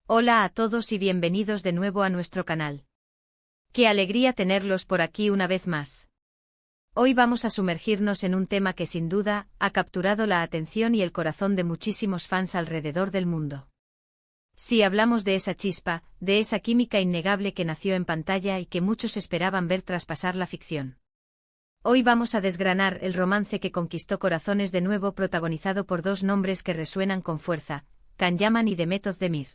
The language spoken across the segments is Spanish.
Hola a todos y bienvenidos de nuevo a nuestro canal. Qué alegría tenerlos por aquí una vez más. Hoy vamos a sumergirnos en un tema que sin duda ha capturado la atención y el corazón de muchísimos fans alrededor del mundo. Sí, hablamos de esa chispa, de esa química innegable que nació en pantalla y que muchos esperaban ver traspasar la ficción. Hoy vamos a desgranar el romance que conquistó corazones de nuevo, protagonizado por dos nombres que resuenan con fuerza, Can Yaman y Demet Özdemir.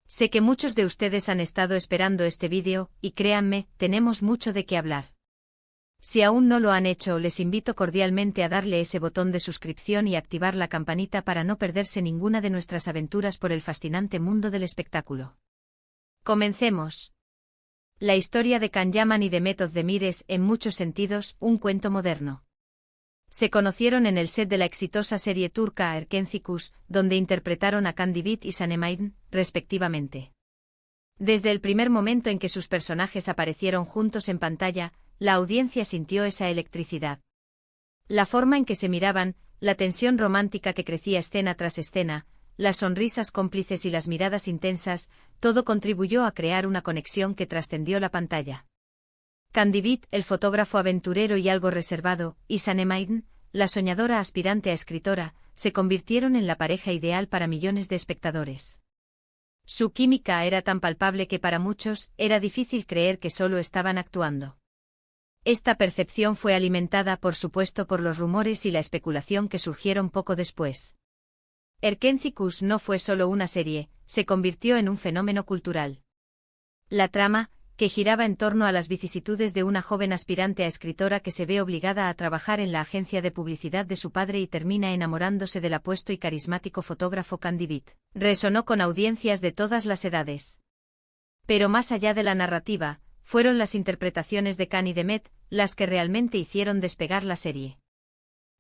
Sé que muchos de ustedes han estado esperando este vídeo, y créanme, tenemos mucho de qué hablar. Si aún no lo han hecho, les invito cordialmente a darle ese botón de suscripción y activar la campanita para no perderse ninguna de nuestras aventuras por el fascinante mundo del espectáculo. Comencemos. La historia de Can Yaman y Demet Özdemir es, en muchos sentidos, un cuento moderno. Se conocieron en el set de la exitosa serie turca Erkenci, donde interpretaron a Candivit y Sanem Aydin, respectivamente. Desde el primer momento en que sus personajes aparecieron juntos en pantalla, la audiencia sintió esa electricidad. La forma en que se miraban, la tensión romántica que crecía escena tras escena, las sonrisas cómplices y las miradas intensas, todo contribuyó a crear una conexión que trascendió la pantalla. Candivit, el fotógrafo aventurero y algo reservado, y Sanem Aydin, la soñadora aspirante a escritora, se convirtieron en la pareja ideal para millones de espectadores. Su química era tan palpable que para muchos era difícil creer que solo estaban actuando. Esta percepción fue alimentada, por supuesto, por los rumores y la especulación que surgieron poco después. Erkenci no fue solo una serie, se convirtió en un fenómeno cultural. La trama, que giraba en torno a las vicisitudes de una joven aspirante a escritora que se ve obligada a trabajar en la agencia de publicidad de su padre y termina enamorándose del apuesto y carismático fotógrafo Candivit, resonó con audiencias de todas las edades. Pero más allá de la narrativa, fueron las interpretaciones de Can y Demet las que realmente hicieron despegar la serie.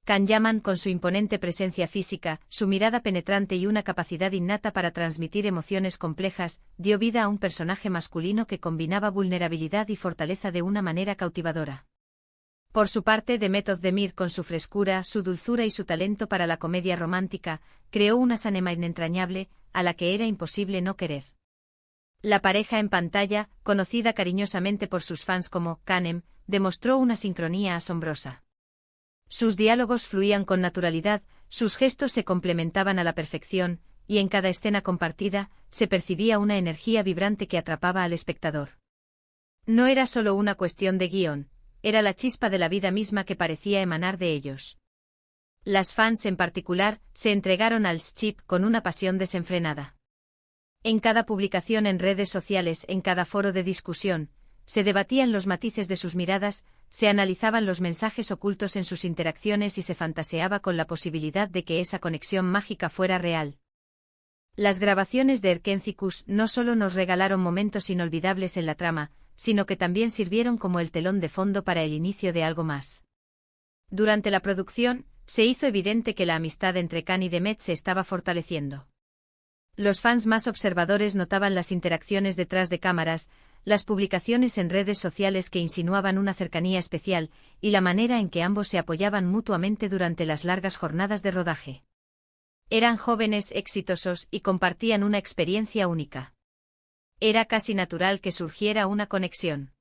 Can Yaman, con su imponente presencia física, su mirada penetrante y una capacidad innata para transmitir emociones complejas, dio vida a un personaje masculino que combinaba vulnerabilidad y fortaleza de una manera cautivadora. Por su parte, Demet Özdemir, con su frescura, su dulzura y su talento para la comedia romántica, creó una Sanem Aydin entrañable, a la que era imposible no querer. La pareja en pantalla, conocida cariñosamente por sus fans como Canem, demostró una sincronía asombrosa. Sus diálogos fluían con naturalidad, sus gestos se complementaban a la perfección, y en cada escena compartida, se percibía una energía vibrante que atrapaba al espectador. No era solo una cuestión de guión, era la chispa de la vida misma que parecía emanar de ellos. Las fans en particular, se entregaron al ship con una pasión desenfrenada. En cada publicación en redes sociales, en cada foro de discusión, se debatían los matices de sus miradas, se analizaban los mensajes ocultos en sus interacciones y se fantaseaba con la posibilidad de que esa conexión mágica fuera real. Las grabaciones de Erkenci no solo nos regalaron momentos inolvidables en la trama, sino que también sirvieron como el telón de fondo para el inicio de algo más. Durante la producción, se hizo evidente que la amistad entre Can y Demet se estaba fortaleciendo. Los fans más observadores notaban las interacciones detrás de cámaras, las publicaciones en redes sociales que insinuaban una cercanía especial, y la manera en que ambos se apoyaban mutuamente durante las largas jornadas de rodaje. Eran jóvenes, exitosos y compartían una experiencia única. Era casi natural que surgiera una conexión.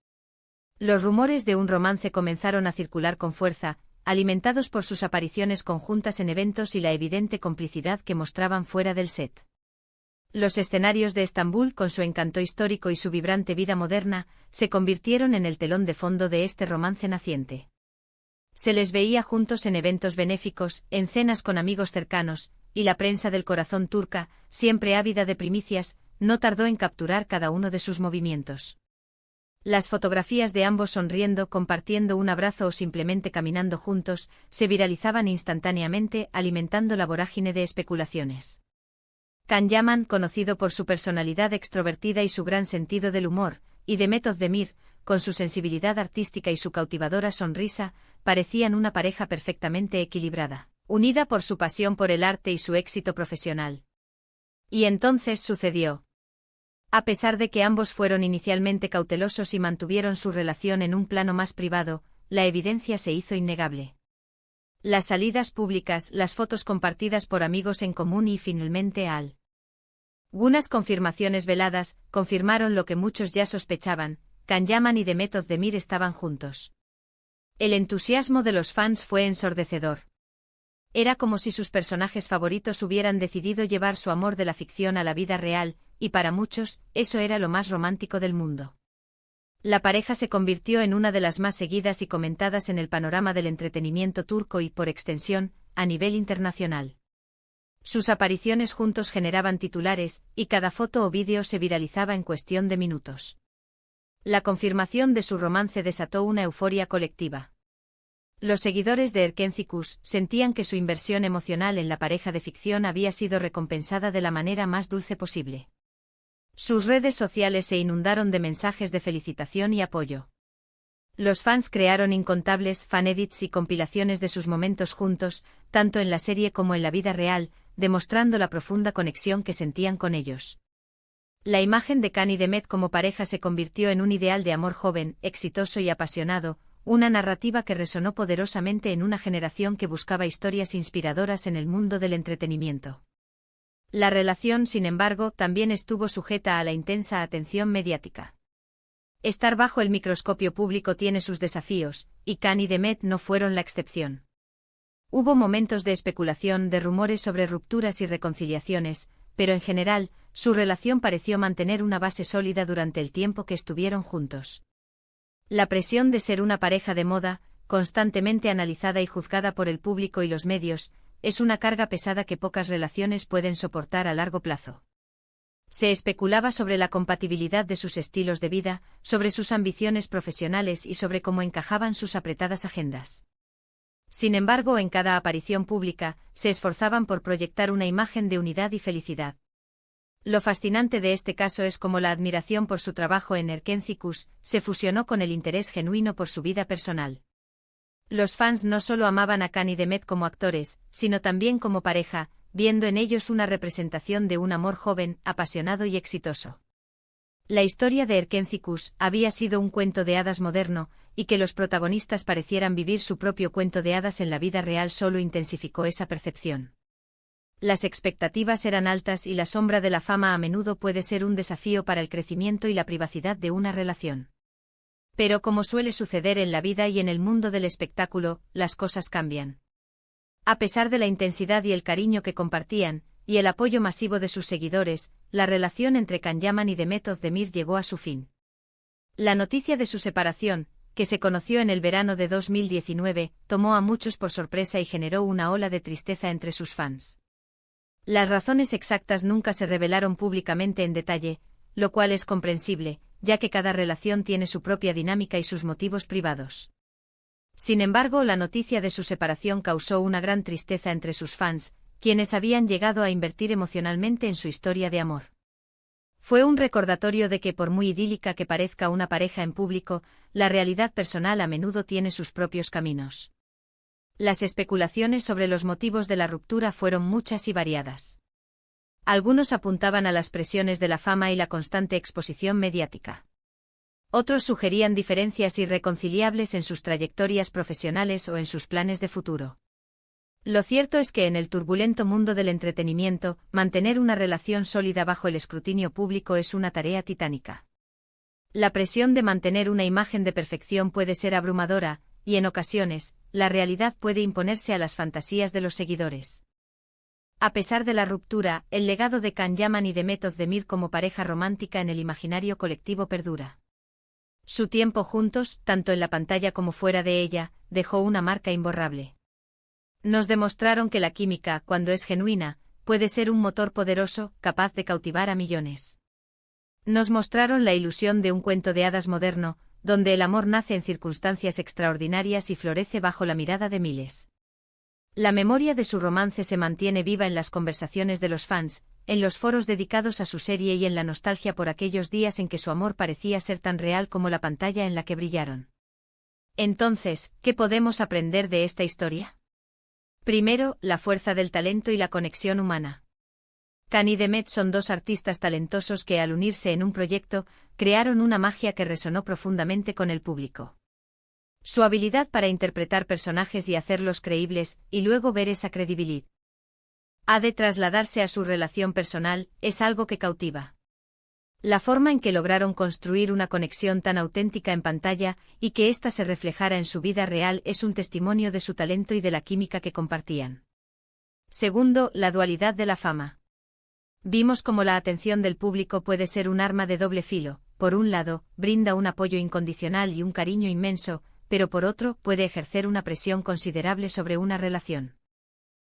Los rumores de un romance comenzaron a circular con fuerza, alimentados por sus apariciones conjuntas en eventos y la evidente complicidad que mostraban fuera del set. Los escenarios de Estambul, con su encanto histórico y su vibrante vida moderna, se convirtieron en el telón de fondo de este romance naciente. Se les veía juntos en eventos benéficos, en cenas con amigos cercanos, y la prensa del corazón turca, siempre ávida de primicias, no tardó en capturar cada uno de sus movimientos. Las fotografías de ambos sonriendo, compartiendo un abrazo o simplemente caminando juntos, se viralizaban instantáneamente, alimentando la vorágine de especulaciones. Can Yaman, conocido por su personalidad extrovertida y su gran sentido del humor, y Demet Özdemir, con su sensibilidad artística y su cautivadora sonrisa, parecían una pareja perfectamente equilibrada, unida por su pasión por el arte y su éxito profesional. Y entonces sucedió. A pesar de que ambos fueron inicialmente cautelosos y mantuvieron su relación en un plano más privado, la evidencia se hizo innegable. Las salidas públicas, las fotos compartidas por amigos en común y finalmente al Unas confirmaciones veladas confirmaron lo que muchos ya sospechaban: Can Yaman y Demet Özdemir estaban juntos. El entusiasmo de los fans fue ensordecedor. Era como si sus personajes favoritos hubieran decidido llevar su amor de la ficción a la vida real, y para muchos, eso era lo más romántico del mundo. La pareja se convirtió en una de las más seguidas y comentadas en el panorama del entretenimiento turco y, por extensión, a nivel internacional. Sus apariciones juntos generaban titulares, y cada foto o vídeo se viralizaba en cuestión de minutos. La confirmación de su romance desató una euforia colectiva. Los seguidores de Erkenci sentían que su inversión emocional en la pareja de ficción había sido recompensada de la manera más dulce posible. Sus redes sociales se inundaron de mensajes de felicitación y apoyo. Los fans crearon incontables fan-edits y compilaciones de sus momentos juntos, tanto en la serie como en la vida real, demostrando la profunda conexión que sentían con ellos. La imagen de Can y Demet como pareja se convirtió en un ideal de amor joven, exitoso y apasionado, una narrativa que resonó poderosamente en una generación que buscaba historias inspiradoras en el mundo del entretenimiento. La relación, sin embargo, también estuvo sujeta a la intensa atención mediática. Estar bajo el microscopio público tiene sus desafíos, y Can y Demet no fueron la excepción. Hubo momentos de especulación, de rumores sobre rupturas y reconciliaciones, pero en general, su relación pareció mantener una base sólida durante el tiempo que estuvieron juntos. La presión de ser una pareja de moda, constantemente analizada y juzgada por el público y los medios, es una carga pesada que pocas relaciones pueden soportar a largo plazo. Se especulaba sobre la compatibilidad de sus estilos de vida, sobre sus ambiciones profesionales y sobre cómo encajaban sus apretadas agendas. Sin embargo, en cada aparición pública, se esforzaban por proyectar una imagen de unidad y felicidad. Lo fascinante de este caso es cómo la admiración por su trabajo en Erkenci se fusionó con el interés genuino por su vida personal. Los fans no solo amaban a Can y Demet como actores, sino también como pareja, viendo en ellos una representación de un amor joven, apasionado y exitoso. La historia de Erkenci había sido un cuento de hadas moderno, y que los protagonistas parecieran vivir su propio cuento de hadas en la vida real solo intensificó esa percepción. Las expectativas eran altas y la sombra de la fama a menudo puede ser un desafío para el crecimiento y la privacidad de una relación. Pero como suele suceder en la vida y en el mundo del espectáculo, las cosas cambian. A pesar de la intensidad y el cariño que compartían, y el apoyo masivo de sus seguidores, la relación entre Can Yaman y Demet Özdemir llegó a su fin. La noticia de su separación, que se conoció en el verano de 2019, tomó a muchos por sorpresa y generó una ola de tristeza entre sus fans. Las razones exactas nunca se revelaron públicamente en detalle, lo cual es comprensible, ya que cada relación tiene su propia dinámica y sus motivos privados. Sin embargo, la noticia de su separación causó una gran tristeza entre sus fans, quienes habían llegado a invertir emocionalmente en su historia de amor. Fue un recordatorio de que por muy idílica que parezca una pareja en público, la realidad personal a menudo tiene sus propios caminos. Las especulaciones sobre los motivos de la ruptura fueron muchas y variadas. Algunos apuntaban a las presiones de la fama y la constante exposición mediática. Otros sugerían diferencias irreconciliables en sus trayectorias profesionales o en sus planes de futuro. Lo cierto es que en el turbulento mundo del entretenimiento, mantener una relación sólida bajo el escrutinio público es una tarea titánica. La presión de mantener una imagen de perfección puede ser abrumadora, y en ocasiones, la realidad puede imponerse a las fantasías de los seguidores. A pesar de la ruptura, el legado de Can Yaman y Demet Özdemir como pareja romántica en el imaginario colectivo perdura. Su tiempo juntos, tanto en la pantalla como fuera de ella, dejó una marca imborrable. Nos demostraron que la química, cuando es genuina, puede ser un motor poderoso, capaz de cautivar a millones. Nos mostraron la ilusión de un cuento de hadas moderno, donde el amor nace en circunstancias extraordinarias y florece bajo la mirada de miles. La memoria de su romance se mantiene viva en las conversaciones de los fans, en los foros dedicados a su serie y en la nostalgia por aquellos días en que su amor parecía ser tan real como la pantalla en la que brillaron. Entonces, ¿qué podemos aprender de esta historia? Primero, la fuerza del talento y la conexión humana. Can y Demet son dos artistas talentosos que al unirse en un proyecto, crearon una magia que resonó profundamente con el público. Su habilidad para interpretar personajes y hacerlos creíbles, y luego ver esa credibilidad ha de trasladarse a su relación personal, es algo que cautiva. La forma en que lograron construir una conexión tan auténtica en pantalla y que ésta se reflejara en su vida real es un testimonio de su talento y de la química que compartían. Segundo, la dualidad de la fama. Vimos cómo la atención del público puede ser un arma de doble filo. Por un lado, brinda un apoyo incondicional y un cariño inmenso, pero por otro, puede ejercer una presión considerable sobre una relación.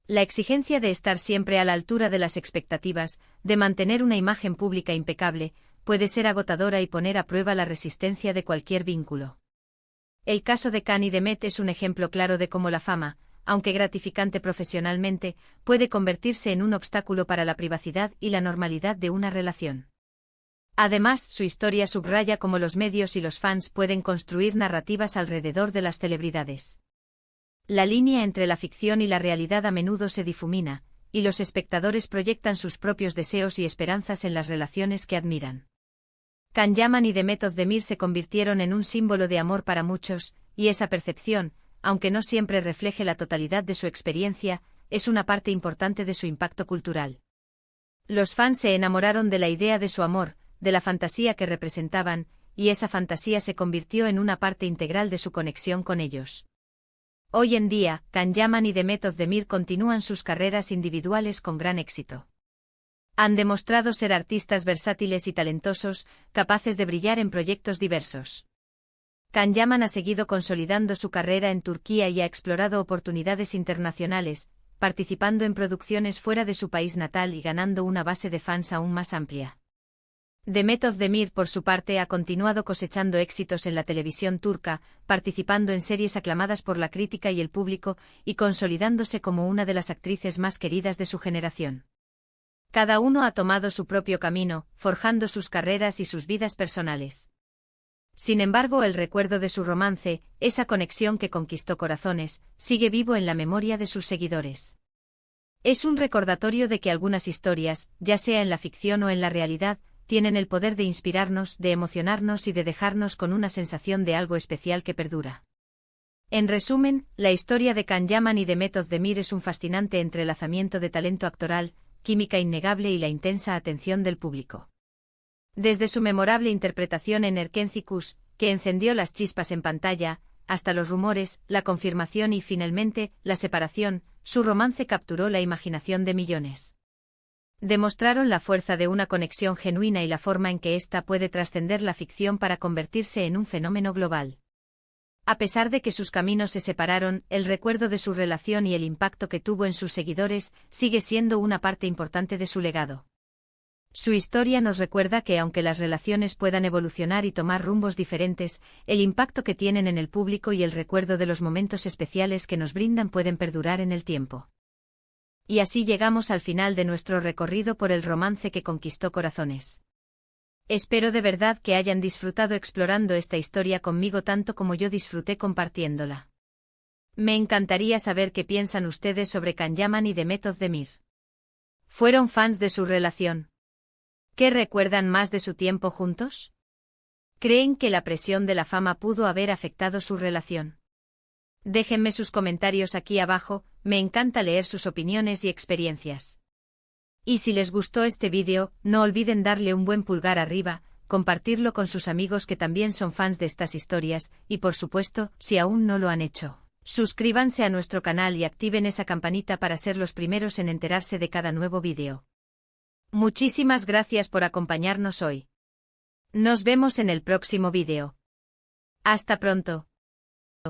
La exigencia de estar siempre a la altura de las expectativas, de mantener una imagen pública impecable, puede ser agotadora y poner a prueba la resistencia de cualquier vínculo. El caso de Khan y Demet es un ejemplo claro de cómo la fama, aunque gratificante profesionalmente, puede convertirse en un obstáculo para la privacidad y la normalidad de una relación. Además, su historia subraya cómo los medios y los fans pueden construir narrativas alrededor de las celebridades. La línea entre la ficción y la realidad a menudo se difumina, y los espectadores proyectan sus propios deseos y esperanzas en las relaciones que admiran. Can Yaman y Demet Özdemir se convirtieron en un símbolo de amor para muchos, y esa percepción, aunque no siempre refleje la totalidad de su experiencia, es una parte importante de su impacto cultural. Los fans se enamoraron de la idea de su amor, de la fantasía que representaban, y esa fantasía se convirtió en una parte integral de su conexión con ellos. Hoy en día, Can Yaman y Demet Özdemir continúan sus carreras individuales con gran éxito. Han demostrado ser artistas versátiles y talentosos, capaces de brillar en proyectos diversos. Can Yaman ha seguido consolidando su carrera en Turquía y ha explorado oportunidades internacionales, participando en producciones fuera de su país natal y ganando una base de fans aún más amplia. Demet Özdemir, por su parte, ha continuado cosechando éxitos en la televisión turca, participando en series aclamadas por la crítica y el público, y consolidándose como una de las actrices más queridas de su generación. Cada uno ha tomado su propio camino, forjando sus carreras y sus vidas personales. Sin embargo, el recuerdo de su romance, esa conexión que conquistó corazones, sigue vivo en la memoria de sus seguidores. Es un recordatorio de que algunas historias, ya sea en la ficción o en la realidad, tienen el poder de inspirarnos, de emocionarnos y de dejarnos con una sensación de algo especial que perdura. En resumen, la historia de Can Yaman y Demet Özdemir es un fascinante entrelazamiento de talento actoral, química innegable y la intensa atención del público. Desde su memorable interpretación en Erkenci, que encendió las chispas en pantalla, hasta los rumores, la confirmación y finalmente, la separación, su romance capturó la imaginación de millones. Demostraron la fuerza de una conexión genuina y la forma en que ésta puede trascender la ficción para convertirse en un fenómeno global. A pesar de que sus caminos se separaron, el recuerdo de su relación y el impacto que tuvo en sus seguidores sigue siendo una parte importante de su legado. Su historia nos recuerda que aunque las relaciones puedan evolucionar y tomar rumbos diferentes, el impacto que tienen en el público y el recuerdo de los momentos especiales que nos brindan pueden perdurar en el tiempo. Y así llegamos al final de nuestro recorrido por el romance que conquistó corazones. Espero de verdad que hayan disfrutado explorando esta historia conmigo tanto como yo disfruté compartiéndola. Me encantaría saber qué piensan ustedes sobre Can Yaman y Demet Özdemir. ¿Fueron fans de su relación? ¿Qué recuerdan más de su tiempo juntos? ¿Creen que la presión de la fama pudo haber afectado su relación? Déjenme sus comentarios aquí abajo, me encanta leer sus opiniones y experiencias. Y si les gustó este vídeo, no olviden darle un buen pulgar arriba, compartirlo con sus amigos que también son fans de estas historias, y por supuesto, si aún no lo han hecho, suscríbanse a nuestro canal y activen esa campanita para ser los primeros en enterarse de cada nuevo vídeo. Muchísimas gracias por acompañarnos hoy. Nos vemos en el próximo vídeo. Hasta pronto.